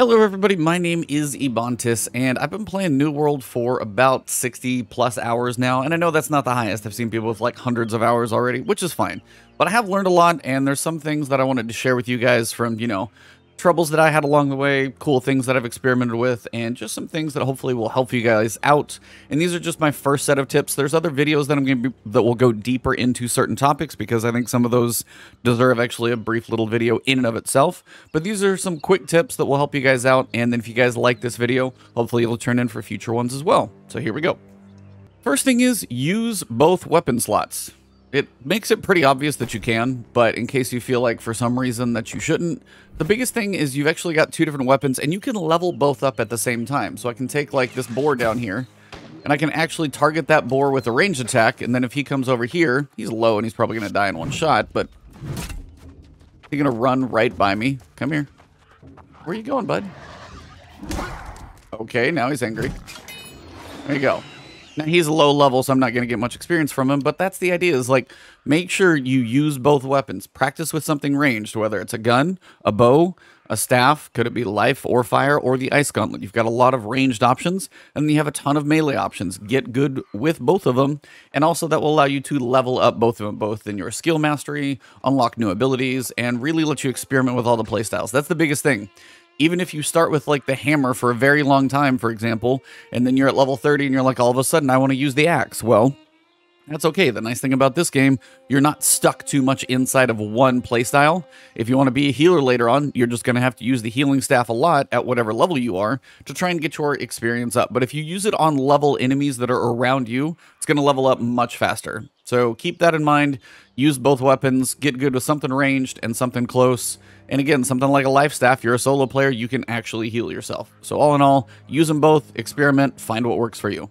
Hello everybody, my name is Ebontis, and I've been playing New World for about 60 plus hours now, and I know that's not the highest. I've seen people with like hundreds of hours already, which is fine. But I have learned a lot, and there's some things that I wanted to share with you guys from, troubles that I had along the way, cool things that I've experimented with, and just some things that hopefully will help you guys out. And these are just my first set of tips. There's other videos that will go deeper into certain topics because I think some of those deserve actually a brief little video in and of itself. But these are some quick tips that will help you guys out, and then if you guys like this video, hopefully it'll turn in for future ones as well. So here we go. First thing is use both weapon slots. It makes it pretty obvious that you can, but in case you feel like for some reason that you shouldn't, the biggest thing is you've actually got two different weapons and you can level both up at the same time. So I can take like this boar down here and I can actually target that boar with a ranged attack. And then if he comes over here, he's low and he's probably going to die in one shot, but he's going to run right by me. Come here. Where are you going, bud? Okay, now he's angry. There you go. Now, he's a low level, so I'm not going to get much experience from him, but that's the idea, is like, make sure you use both weapons. Practice with something ranged, whether it's a gun, a bow, a staff, could it be life or fire, or the ice gauntlet. You've got a lot of ranged options, and then you have a ton of melee options. Get good with both of them, and also that will allow you to level up both of them, both in your skill mastery, unlock new abilities, and really let you experiment with all the playstyles. That's the biggest thing. Even if you start with like the hammer for a very long time, for example, and then you're at level 30 and you're like, all of a sudden, I want to use the axe. Well, that's okay. The nice thing about this game, you're not stuck too much inside of one playstyle. If you want to be a healer later on, you're just going to have to use the healing staff a lot at whatever level you are to try and get your experience up. But if you use it on level enemies that are around you, it's going to level up much faster. So keep that in mind. Use both weapons. Get good with something ranged and something close. And again, something like a life staff, you're a solo player, you can actually heal yourself. So all in all, use them both, experiment, find what works for you.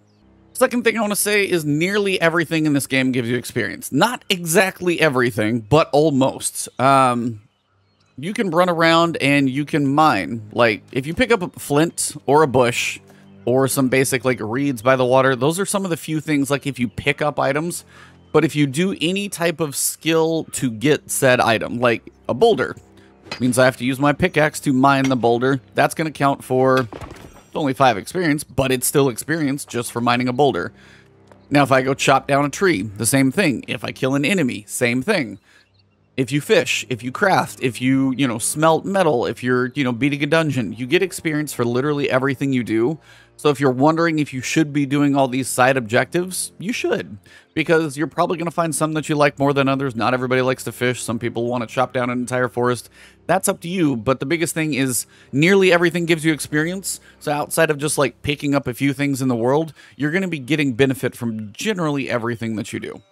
Second thing I want to say is nearly everything in this game gives you experience. Not exactly everything, but almost. You can run around and you can mine. Like, if you pick up a flint or a bush or some basic, like, reeds by the water, those are some of the few things, like, if you pick up items. But if you do any type of skill to get said item, like a boulder, means I have to use my pickaxe to mine the boulder. That's going to count for only 5 experience, but it's still experience just for mining a boulder. Now, if I go chop down a tree, the same thing. If I kill an enemy, same thing. If you fish, if you craft, if you, smelt metal, if you're, beating a dungeon, you get experience for literally everything you do. So if you're wondering if you should be doing all these side objectives, you should, because you're probably going to find some that you like more than others. Not everybody likes to fish. Some people want to chop down an entire forest. That's up to you. But the biggest thing is nearly everything gives you experience. So outside of just like picking up a few things in the world, you're going to be getting benefit from generally everything that you do.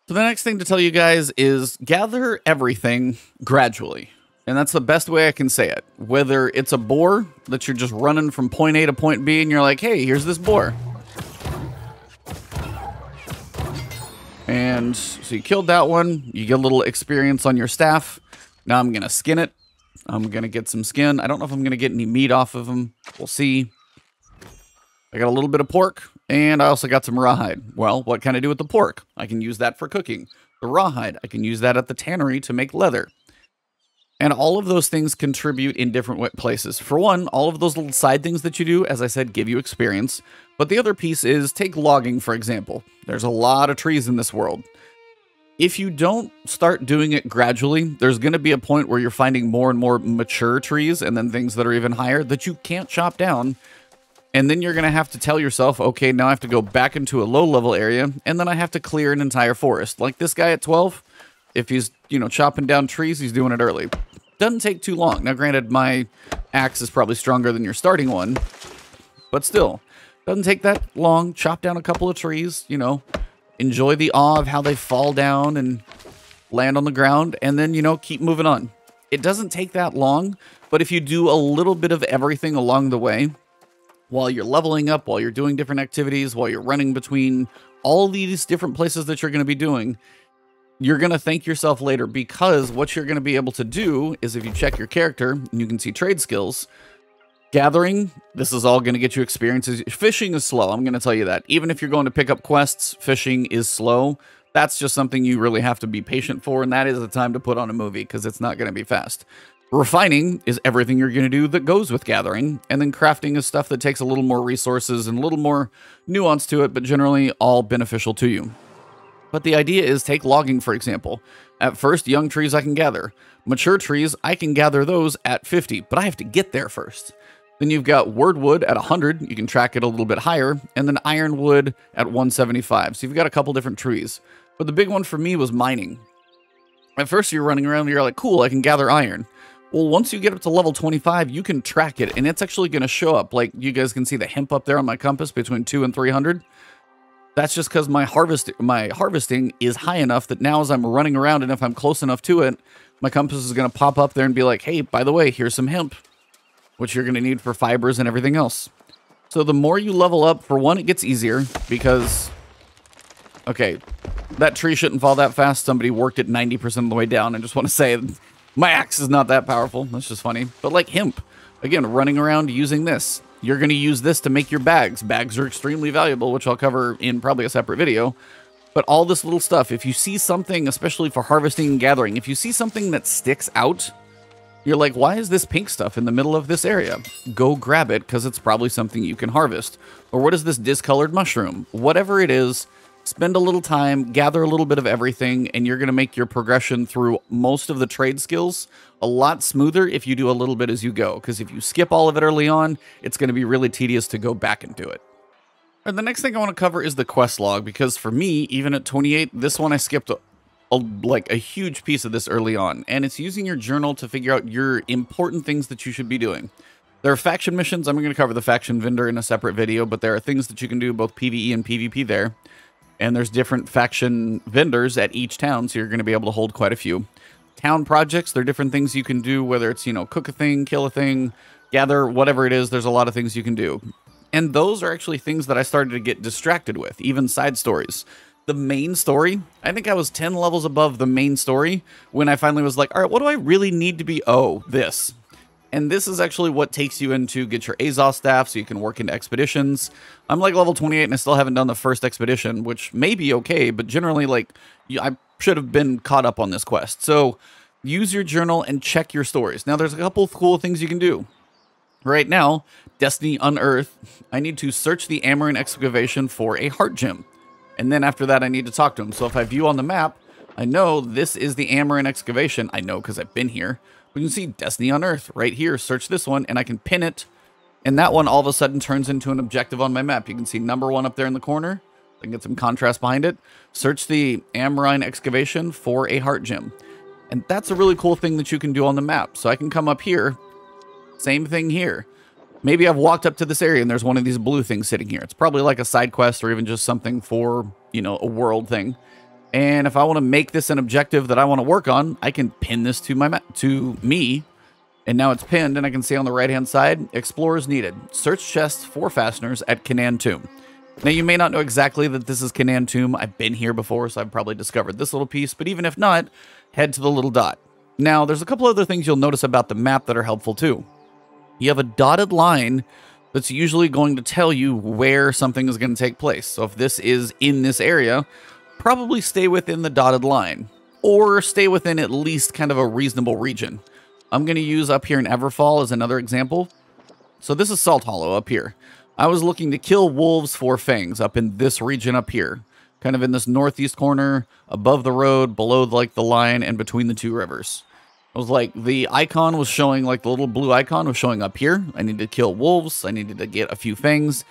So the next thing to tell you guys is gather everything gradually. And that's the best way I can say it. Whether it's a boar that you're just running from point A to point B and you're like, hey, here's this boar. And so you killed that one. You get a little experience on your staff. Now I'm going to skin it. I'm going to get some skin. I don't know if I'm going to get any meat off of them. We'll see. I got a little bit of pork, and I also got some rawhide. Well, what can I do with the pork? I can use that for cooking. The rawhide, I can use that at the tannery to make leather. And all of those things contribute in different places. For one, all of those little side things that you do, as I said, give you experience. But the other piece is, take logging, for example. There's a lot of trees in this world. If you don't start doing it gradually, there's going to be a point where you're finding more and more mature trees, and then things that are even higher that you can't chop down. And then you're going to have to tell yourself, okay, now I have to go back into a low-level area, and then I have to clear an entire forest. Like this guy at 12, if he's, chopping down trees, he's doing it early. Doesn't take too long. Now, granted, my axe is probably stronger than your starting one, but still, doesn't take that long. Chop down a couple of trees, enjoy the awe of how they fall down and land on the ground, and then, keep moving on. It doesn't take that long, but if you do a little bit of everything along the way, while you're leveling up, while you're doing different activities, while you're running between all these different places that you're going to be doing, you're going to thank yourself later, because what you're going to be able to do is, if you check your character and you can see trade skills, gathering, this is all going to get you experiences. Fishing is slow. I'm going to tell you that. Even if you're going to pick up quests, fishing is slow. That's just something you really have to be patient for. And that is the time to put on a movie, because it's not going to be fast. Refining is everything you're going to do that goes with gathering, and then crafting is stuff that takes a little more resources and a little more nuance to it, but generally all beneficial to you. But the idea is, take logging, for example. At first, young trees I can gather. Mature trees, I can gather those at 50, but I have to get there first. Then you've got wordwood at 100, you can track it a little bit higher, and then ironwood at 175. So you've got a couple different trees. But the big one for me was mining. At first, you're running around and you're like, cool, I can gather iron. Well, once you get up to level 25, you can track it, and it's actually going to show up. Like, you guys can see the hemp up there on my compass between 2 and 300. That's just because my harvesting is high enough that now as I'm running around, and if I'm close enough to it, my compass is going to pop up there and be like, hey, by the way, here's some hemp, which you're going to need for fibers and everything else. So the more you level up, for one, it gets easier because, okay, that tree shouldn't fall that fast. Somebody worked it 90% of the way down. I just want to say, my axe is not that powerful. That's just funny. But like hemp, again, running around using this. You're going to use this to make your bags. Bags are extremely valuable, which I'll cover in probably a separate video. But all this little stuff, if you see something, especially for harvesting and gathering, if you see something that sticks out, you're like, why is this pink stuff in the middle of this area? Go grab it, because it's probably something you can harvest. Or what is this discolored mushroom? Whatever it is, spend a little time, gather a little bit of everything, and you're going to make your progression through most of the trade skills a lot smoother if you do a little bit as you go. Because if you skip all of it early on, it's going to be really tedious to go back and do it. And the next thing I want to cover is the quest log, because for me, even at 28, this one I skipped like a huge piece of this early on, and it's using your journal to figure out your important things that you should be doing. There are faction missions. I'm going to cover the faction vendor in a separate video, but there are things that you can do both PvE and PvP there. And there's different faction vendors at each town, so you're going to be able to hold quite a few. Town projects, there are different things you can do, whether it's, you know, cook a thing, kill a thing, gather, whatever it is, there's a lot of things you can do. And those are actually things that I started to get distracted with, even side stories. The main story, I think I was 10 levels above the main story when I finally was like, all right, what do I really need to be? Oh, this. And this is actually what takes you into get your Azov staff so you can work into expeditions. I'm like level 28 and I still haven't done the first expedition, which may be okay, but generally, like, I should have been caught up on this quest. So use your journal and check your stories. Now, there's a couple of cool things you can do. Right now, Destiny Unearth, I need to search the Autorun excavation for a heart gem. And then after that, I need to talk to him. So if I view on the map, I know this is the Autorun excavation. I know because I've been here. But you can see Destiny Unearth right here. Search this one, and I can pin it. And that one all of a sudden turns into an objective on my map. You can see number 1 up there in the corner. I can get some contrast behind it. Search the Autorun excavation for a heart gem. And that's a really cool thing that you can do on the map. So I can come up here. Same thing here. Maybe I've walked up to this area and there's one of these blue things sitting here. It's probably like a side quest or even just something for, you know, a world thing. And if I want to make this an objective that I want to work on, I can pin this to my me. And now it's pinned, and I can see on the right-hand side, explorers needed. Search chests for fasteners at Canaan Tomb. Now, you may not know exactly that this is Canaan Tomb. I've been here before, so I've probably discovered this little piece. But even if not, head to the little dot. Now, there's a couple other things you'll notice about the map that are helpful too. You have a dotted line that's usually going to tell you where something is going to take place. So if this is in this area, probably stay within the dotted line, or stay within at least kind of a reasonable region. I'm going to use up here in Everfall as another example. So this is Salt Hollow up here. I was looking to kill wolves for fangs up in this region up here, kind of in this northeast corner, above the road, below like the line, and between the two rivers. It was like the icon was showing, like the little blue icon was showing up here. I needed to kill wolves. I needed to get a few fangs.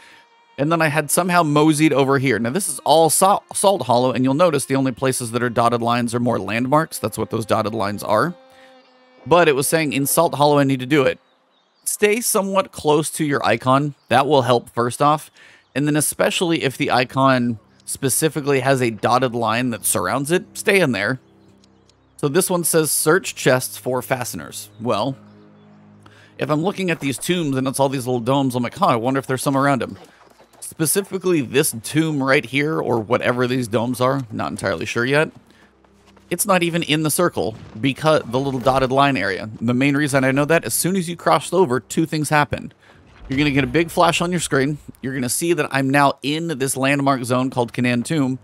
And then I had somehow moseyed over here. Now, this is all Salt Hollow, and you'll notice the only places that are dotted lines are more landmarks. That's what those dotted lines are. But it was saying in Salt Hollow, I need to do it. Stay somewhat close to your icon. That will help first off. And then especially if the icon specifically has a dotted line that surrounds it, stay in there. So this one says search chests for fasteners. Well, if I'm looking at these tombs and it's all these little domes, I'm like, I wonder if there's some around them. Specifically this tomb right here, or whatever these domes are, not entirely sure yet. It's not even in the circle, because the little dotted line area. The main reason I know that, as soon as you crossed over, two things happen. You're going to get a big flash on your screen. You're going to see that I'm now in this landmark zone called Canaan Tomb.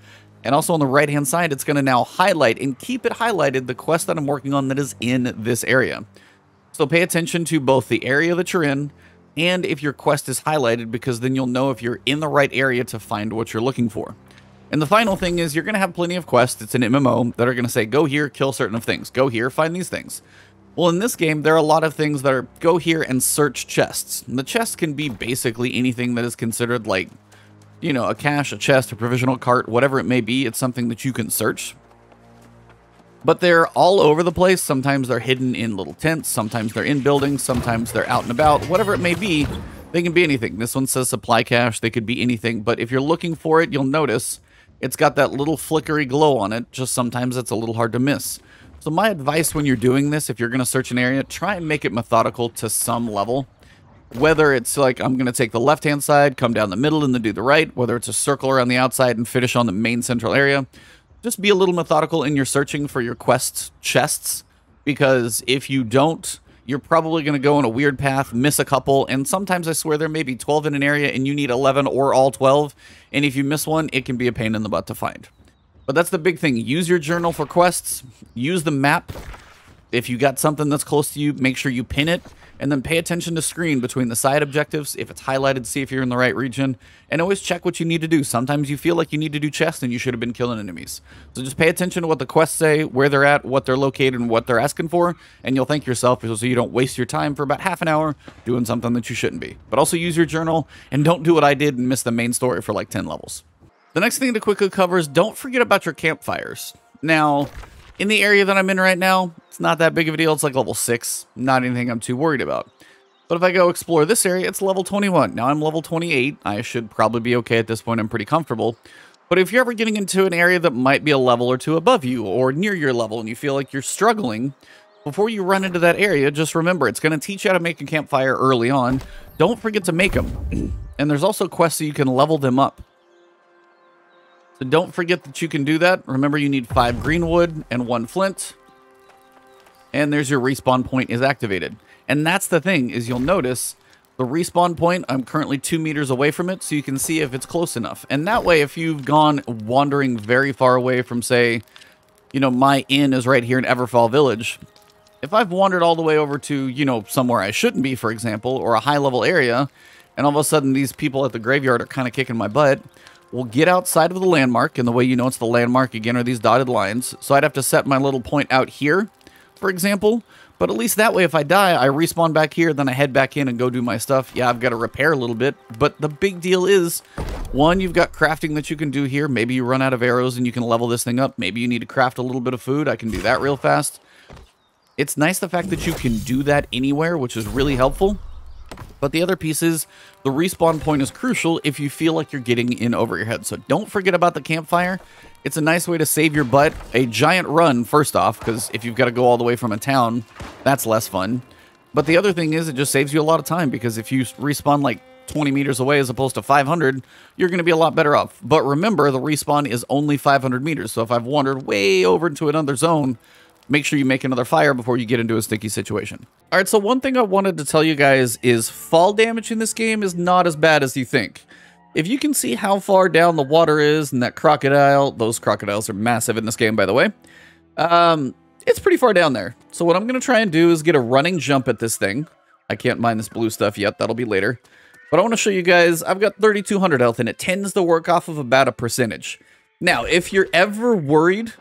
And also on the right-hand side, it's going to now highlight and keep it highlighted the quest that I'm working on that is in this area. So pay attention to both the area that you're in and if your quest is highlighted, because then you'll know if you're in the right area to find what you're looking for. And the final thing is you're going to have plenty of quests, it's an MMO, that are going to say, go here, kill certain things. Go here, find these things. Well, in this game, there are a lot of things that are, go here and search chests. And the chest can be basically anything that is considered like, you know, a cache, a chest, a provisional cart, whatever it may be. It's something that you can search. But they're all over the place. Sometimes they're hidden in little tents. Sometimes they're in buildings. Sometimes they're out and about. Whatever it may be, they can be anything. This one says supply cache. They could be anything. But if you're looking for it, you'll notice it's got that little flickery glow on it. Just sometimes it's a little hard to miss. So my advice when you're doing this, if you're going to search an area, try and make it methodical to some level. Whether it's like, I'm going to take the left-hand side, come down the middle, and then do the right. Whether it's a circle around the outside and finish on the main central area. Just be a little methodical in your searching for your quest chests. Because if you don't, you're probably going to go on a weird path, miss a couple. And sometimes I swear there may be 12 in an area and you need 11 or all 12. And if you miss one, it can be a pain in the butt to find. But that's the big thing. Use your journal for quests. Use the map. If you got something that's close to you, make sure you pin it. And then pay attention to screen between the side objectives. If it's highlighted, see if you're in the right region. And always check what you need to do. Sometimes you feel like you need to do chests and you should have been killing enemies. So just pay attention to what the quests say, where they're at, what they're located, and what they're asking for. And you'll thank yourself so you don't waste your time for about half an hour doing something that you shouldn't be. But also use your journal and don't do what I did and miss the main story for like 10 levels. The next thing to quickly cover is don't forget about your campfires. Now, in the area that I'm in right now, it's not that big of a deal. It's like level 6. Not anything I'm too worried about. But if I go explore this area, it's level 21. Now I'm level 28. I should probably be okay at this point. I'm pretty comfortable. But if you're ever getting into an area that might be a level or two above you or near your level and you feel like you're struggling, before you run into that area, just remember, it's going to teach you how to make a campfire early on. Don't forget to make them. And there's also quests so you can level them up. So don't forget that you can do that. Remember, you need 5 green wood and 1 flint. And there's your respawn point is activated. And that's the thing, is you'll notice the respawn point, I'm currently 2 meters away from it, so you can see if it's close enough. And that way, if you've gone wandering very far away from, say, you know, my inn is right here in Everfall Village. If I've wandered all the way over to, you know, somewhere I shouldn't be, for example, or a high-level area, and all of a sudden these people at the graveyard are kind of kicking my butt, we'll get outside of the landmark, and the way you know it's the landmark, again, are these dotted lines. So I'd have to set my little point out here, for example. But at least that way, if I die, I respawn back here, then I head back in and go do my stuff. Yeah, I've got to repair a little bit. But the big deal is, one, you've got crafting that you can do here. Maybe you run out of arrows and you can level this thing up. Maybe you need to craft a little bit of food. I can do that real fast. It's nice the fact that you can do that anywhere, which is really helpful. But the other piece is the respawn point is crucial if you feel like you're getting in over your head. So don't forget about the campfire. It's a nice way to save your butt. A giant run, first off, because if you've got to go all the way from a town, that's less fun. But the other thing is it just saves you a lot of time, because if you respawn like 20 meters away as opposed to 500, you're going to be a lot better off. But remember, the respawn is only 500 meters. So if I've wandered way over into another zone, make sure you make another fire before you get into a sticky situation. All right, so one thing I wanted to tell you guys is fall damage in this game is not as bad as you think. If you can see how far down the water is and that crocodile, those crocodiles are massive in this game, by the way, it's pretty far down there. So what I'm going to try and do is get a running jump at this thing. I can't mine this blue stuff yet. That'll be later. But I want to show you guys, I've got 3,200 health, and it tends to work off of about a percentage. Now, if you're ever worried,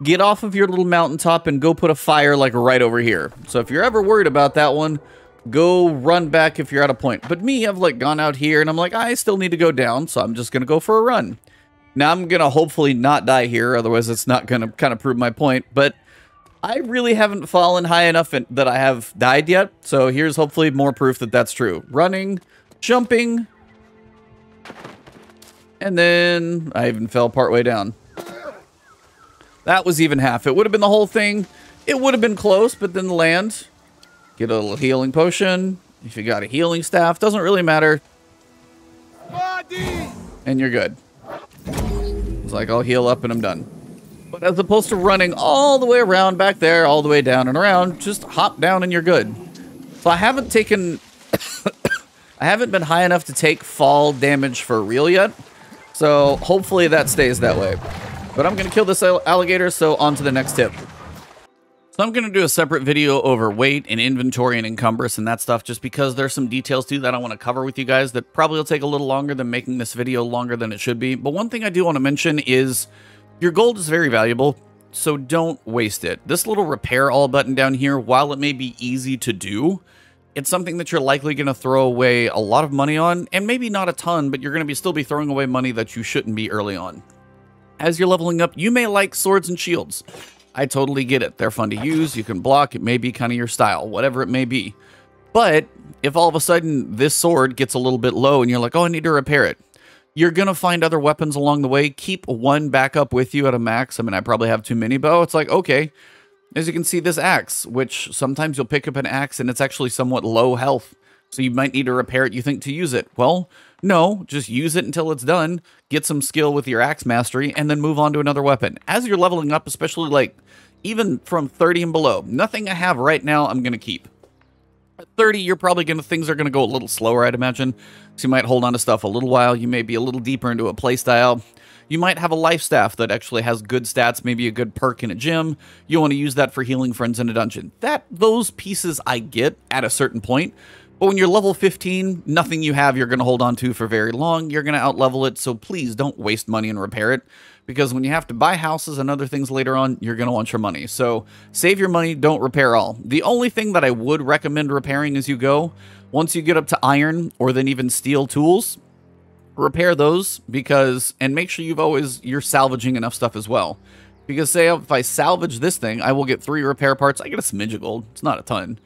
get off of your little mountaintop and go put a fire like right over here. So if you're ever worried about that one, go run back if you're at a point. But me, I've like gone out here and I'm like, I still need to go down, so I'm just going to go for a run. Now I'm going to hopefully not die here, otherwise it's not going to kind of prove my point. But I really haven't fallen high enough that I have died yet. So here's hopefully more proof that that's true. Running, jumping, and then I even fell partway down. That was even half. It would have been the whole thing. It would have been close, but then land. Get a little healing potion. If you got a healing staff, doesn't really matter. And you're good. It's like, I'll heal up and I'm done. But as opposed to running all the way around back there, all the way down and around, just hop down and you're good. So I haven't taken... I haven't been high enough to take fall damage for real yet. So hopefully that stays that way. But I'm going to kill this alligator, so on to the next tip. So I'm going to do a separate video over weight and inventory and encumbrance and that stuff, just because there's some details too that I want to cover with you guys that probably will take a little longer than making this video longer than it should be. But one thing I do want to mention is your gold is very valuable, so don't waste it. This little repair all button down here, while it may be easy to do, it's something that you're likely going to throw away a lot of money on, and maybe not a ton, but you're going to still be throwing away money that you shouldn't be early on. As you're leveling up, you may like swords and shields. I totally get it. They're fun to use. You can block. It may be kind of your style, whatever it may be. But if all of a sudden this sword gets a little bit low and you're like, oh, I need to repair it, you're going to find other weapons along the way. Keep one backup with you at a max. I mean, I probably have too many, but oh, it's like, okay. As you can see, this axe, which sometimes you'll pick up an axe and it's actually somewhat low health. So you might need to repair it, you think, to use it. Well, no, just use it until it's done, get some skill with your axe mastery, and then move on to another weapon. As you're leveling up, especially like even from 30 and below, nothing I have right now I'm going to keep. At 30, you're probably going to, things are going to go a little slower, I'd imagine. So you might hold on to stuff a little while. You may be a little deeper into a playstyle. You might have a life staff that actually has good stats, maybe a good perk in a gym. You want to use that for healing friends in a dungeon. Those pieces I get at a certain point. But when you're level 15, nothing you have you're going to hold on to for very long. You're going to outlevel it, so please don't waste money and repair it. Because when you have to buy houses and other things later on, you're going to want your money. So save your money, don't repair all. The only thing that I would recommend repairing as you go, once you get up to iron or then even steel tools, repair those, because, and make sure you're salvaging enough stuff as well. Because say if I salvage this thing, I will get 3 repair parts. I get a smidge of gold. It's not a ton.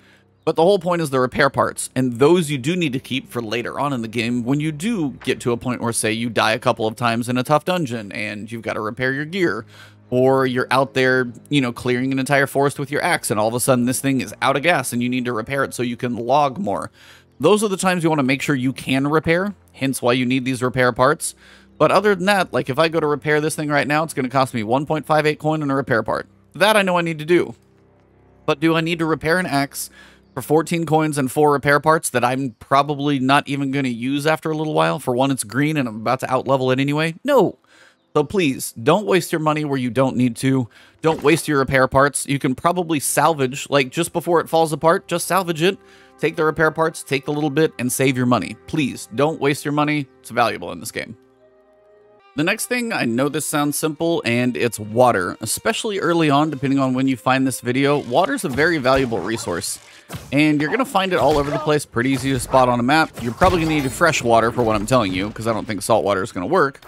But the whole point is the repair parts, and those you do need to keep for later on in the game when you do get to a point where, say, you die a couple of times in a tough dungeon and you've got to repair your gear, or you're out there, you know, clearing an entire forest with your axe, and all of a sudden this thing is out of gas and you need to repair it so you can log more. Those are the times you want to make sure you can repair, hence why you need these repair parts. But other than that, like if I go to repair this thing right now, it's going to cost me 1.58 coin and a repair part. That I know I need to do. But do I need to repair an axe for 14 coins and 4 repair parts that I'm probably not even going to use after a little while? For one, it's green and I'm about to outlevel it anyway. No. So please, don't waste your money where you don't need to. Don't waste your repair parts. You can probably salvage, like just before it falls apart, just salvage it. Take the repair parts, take the little bit, and save your money. Please, don't waste your money. It's valuable in this game. The next thing, I know this sounds simple, and it's water. Especially early on, depending on when you find this video, water's a very valuable resource. And you're going to find it all over the place, pretty easy to spot on a map. You're probably going to need fresh water for what I'm telling you, because I don't think salt water is going to work.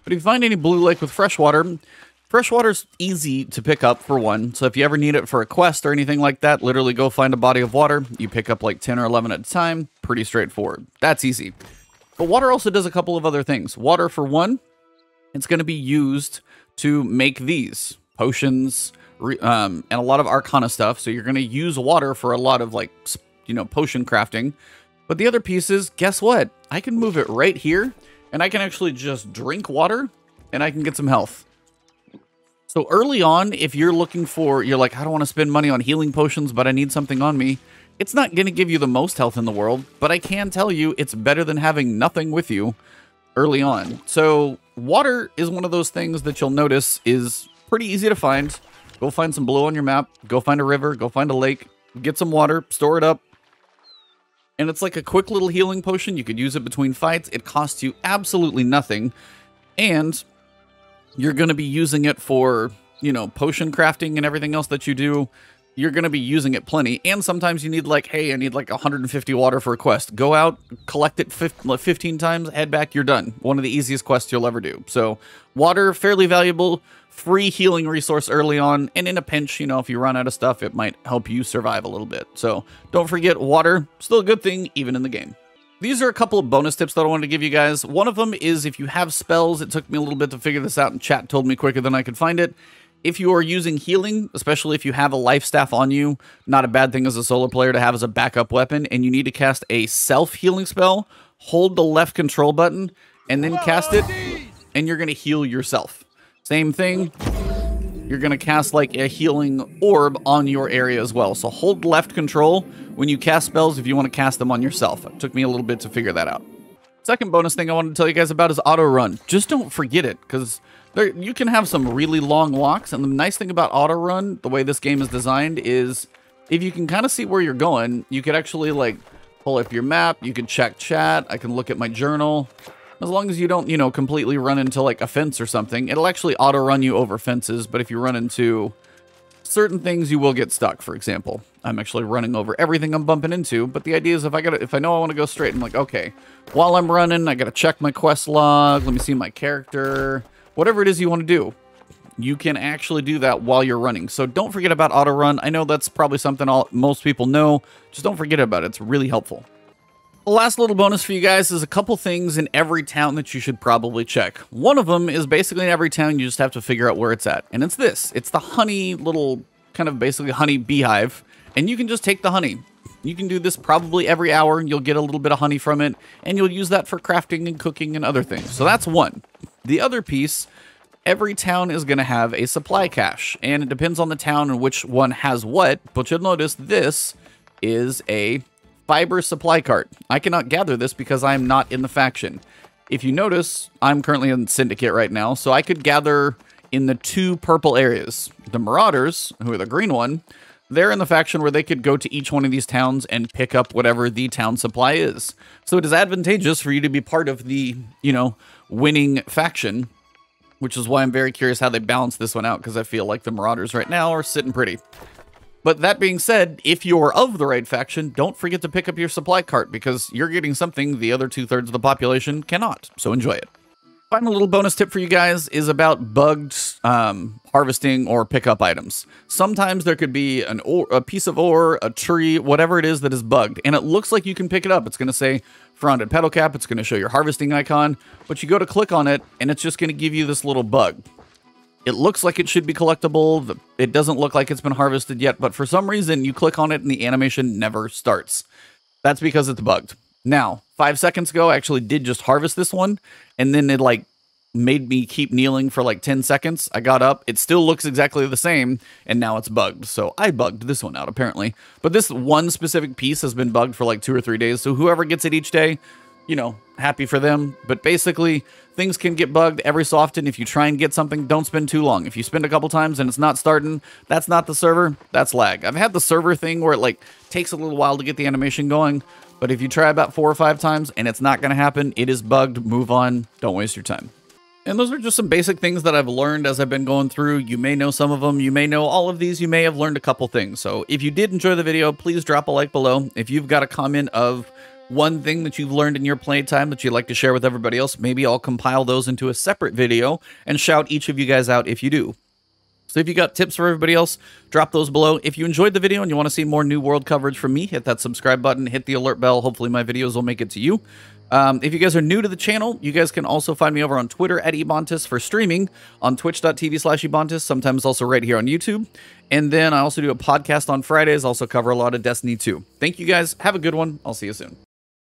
But if you find any blue lake with fresh water's easy to pick up, for one. So if you ever need it for a quest or anything like that, literally go find a body of water. You pick up like 10 or 11 at a time. Pretty straightforward. That's easy. But water also does a couple of other things. Water, for one, it's going to be used to make these potions and a lot of arcana stuff. So you're going to use water for a lot of, like, you know, potion crafting. But the other piece is, guess what? I can move it right here and I can actually just drink water and I can get some health. So early on, if you're looking for, you're like, I don't want to spend money on healing potions, but I need something on me. It's not going to give you the most health in the world, but I can tell you it's better than having nothing with you early on. So water is one of those things that you'll notice is pretty easy to find. Go find some blue on your map, go find a river, go find a lake, get some water, store it up. And it's like a quick little healing potion. You could use it between fights. It costs you absolutely nothing. And you're going to be using it for, you know, potion crafting and everything else that you do. You're going to be using it plenty. And sometimes you need like, hey, I need like 150 water for a quest. Go out, collect it 15 times, head back, you're done. One of the easiest quests you'll ever do. So water, fairly valuable, free healing resource early on. And in a pinch, you know, if you run out of stuff, it might help you survive a little bit. So don't forget, water, still a good thing, even in the game. These are a couple of bonus tips that I wanted to give you guys. One of them is if you have spells, it took me a little bit to figure this out and chat told me quicker than I could find it. If you are using healing, especially if you have a life staff on you, not a bad thing as a solo player to have as a backup weapon, and you need to cast a self-healing spell, hold the left control button, and then cast it, and you're going to heal yourself. Same thing, you're going to cast like a healing orb on your area as well. So hold left control when you cast spells if you want to cast them on yourself. It took me a little bit to figure that out. Second bonus thing I wanted to tell you guys about is Autorun. Just don't forget it, because You can have some really long walks, and the nice thing about Autorun, the way this game is designed, is if you can kind of see where you're going, you could actually like pull up your map, you can check chat, I can look at my journal. As long as you don't, you know, completely run into like a fence or something, it'll actually auto-run you over fences, but if you run into certain things, you will get stuck. For example, I'm actually running over everything I'm bumping into, but the idea is if I know I want to go straight, I'm like, okay, while I'm running, I got to check my quest log, let me see my character, whatever it is you want to do. You can actually do that while you're running. So don't forget about Autorun. I know that's probably something most people know. Just don't forget about it. It's really helpful. The last little bonus for you guys is a couple things in every town that you should probably check. One of them is basically in every town, you just have to figure out where it's at. And it's this. It's the honey little, kind of basically honey beehive. And you can just take the honey. You can do this probably every hour, and you'll get a little bit of honey from it. And you'll use that for crafting and cooking and other things. So that's one. The other piece, every town is going to have a supply cache. And it depends on the town and which one has what. But you'll notice this is a fiber supply cart. I cannot gather this because I am not in the faction. If you notice, I'm currently in Syndicate right now, so I could gather in the 2 purple areas. The Marauders, who are the green one, they're in the faction where they could go to each one of these towns and pick up whatever the town supply is. So it is advantageous for you to be part of the, you know, winning faction, which is why I'm very curious how they balance this one out, because I feel like the Marauders right now are sitting pretty. But that being said, if you're of the right faction, don't forget to pick up your supply cart, because you're getting something the other 2/3 of the population cannot. So enjoy it. Final little bonus tip for you guys is about bugged harvesting or pickup items. Sometimes there could be a piece of ore, a tree, whatever it is that is bugged, and it looks like you can pick it up. It's going to say fronded petal cap. It's going to show your harvesting icon, but you go to click on it, and it's just going to give you this little bug. It looks like it should be collectible. It doesn't look like it's been harvested yet, but for some reason, you click on it and the animation never starts. That's because it's bugged. Now, 5 seconds ago, I actually did just harvest this one, and then it like made me keep kneeling for like 10 seconds. I got up. It still looks exactly the same, and now it's bugged. So I bugged this one out, apparently. But this one specific piece has been bugged for like 2 or 3 days, so whoever gets it each day, you know, happy for them. But basically, things can get bugged every so often. If you try and get something, don't spend too long. If you spend a couple times and it's not starting, that's not the server, that's lag. I've had the server thing where it like takes a little while to get the animation going, but if you try about 4 or 5 times and it's not going to happen, it is bugged, move on, don't waste your time. And those are just some basic things that I've learned as I've been going through. You may know some of them, you may know all of these, you may have learned a couple things. So if you did enjoy the video, please drop a like below. If you've got a comment of one thing that you've learned in your playtime that you'd like to share with everybody else, maybe I'll compile those into a separate video and shout each of you guys out if you do. So if you got tips for everybody else, drop those below. If you enjoyed the video and you want to see more New World coverage from me, hit that subscribe button, hit the alert bell. Hopefully my videos will make it to you. If you guys are new to the channel, you guys can also find me over on Twitter at Ebontis for streaming, on twitch.tv/Ebontis, sometimes also right here on YouTube. And then I also do a podcast on Fridays, also cover a lot of Destiny 2. Thank you guys. Have a good one. I'll see you soon.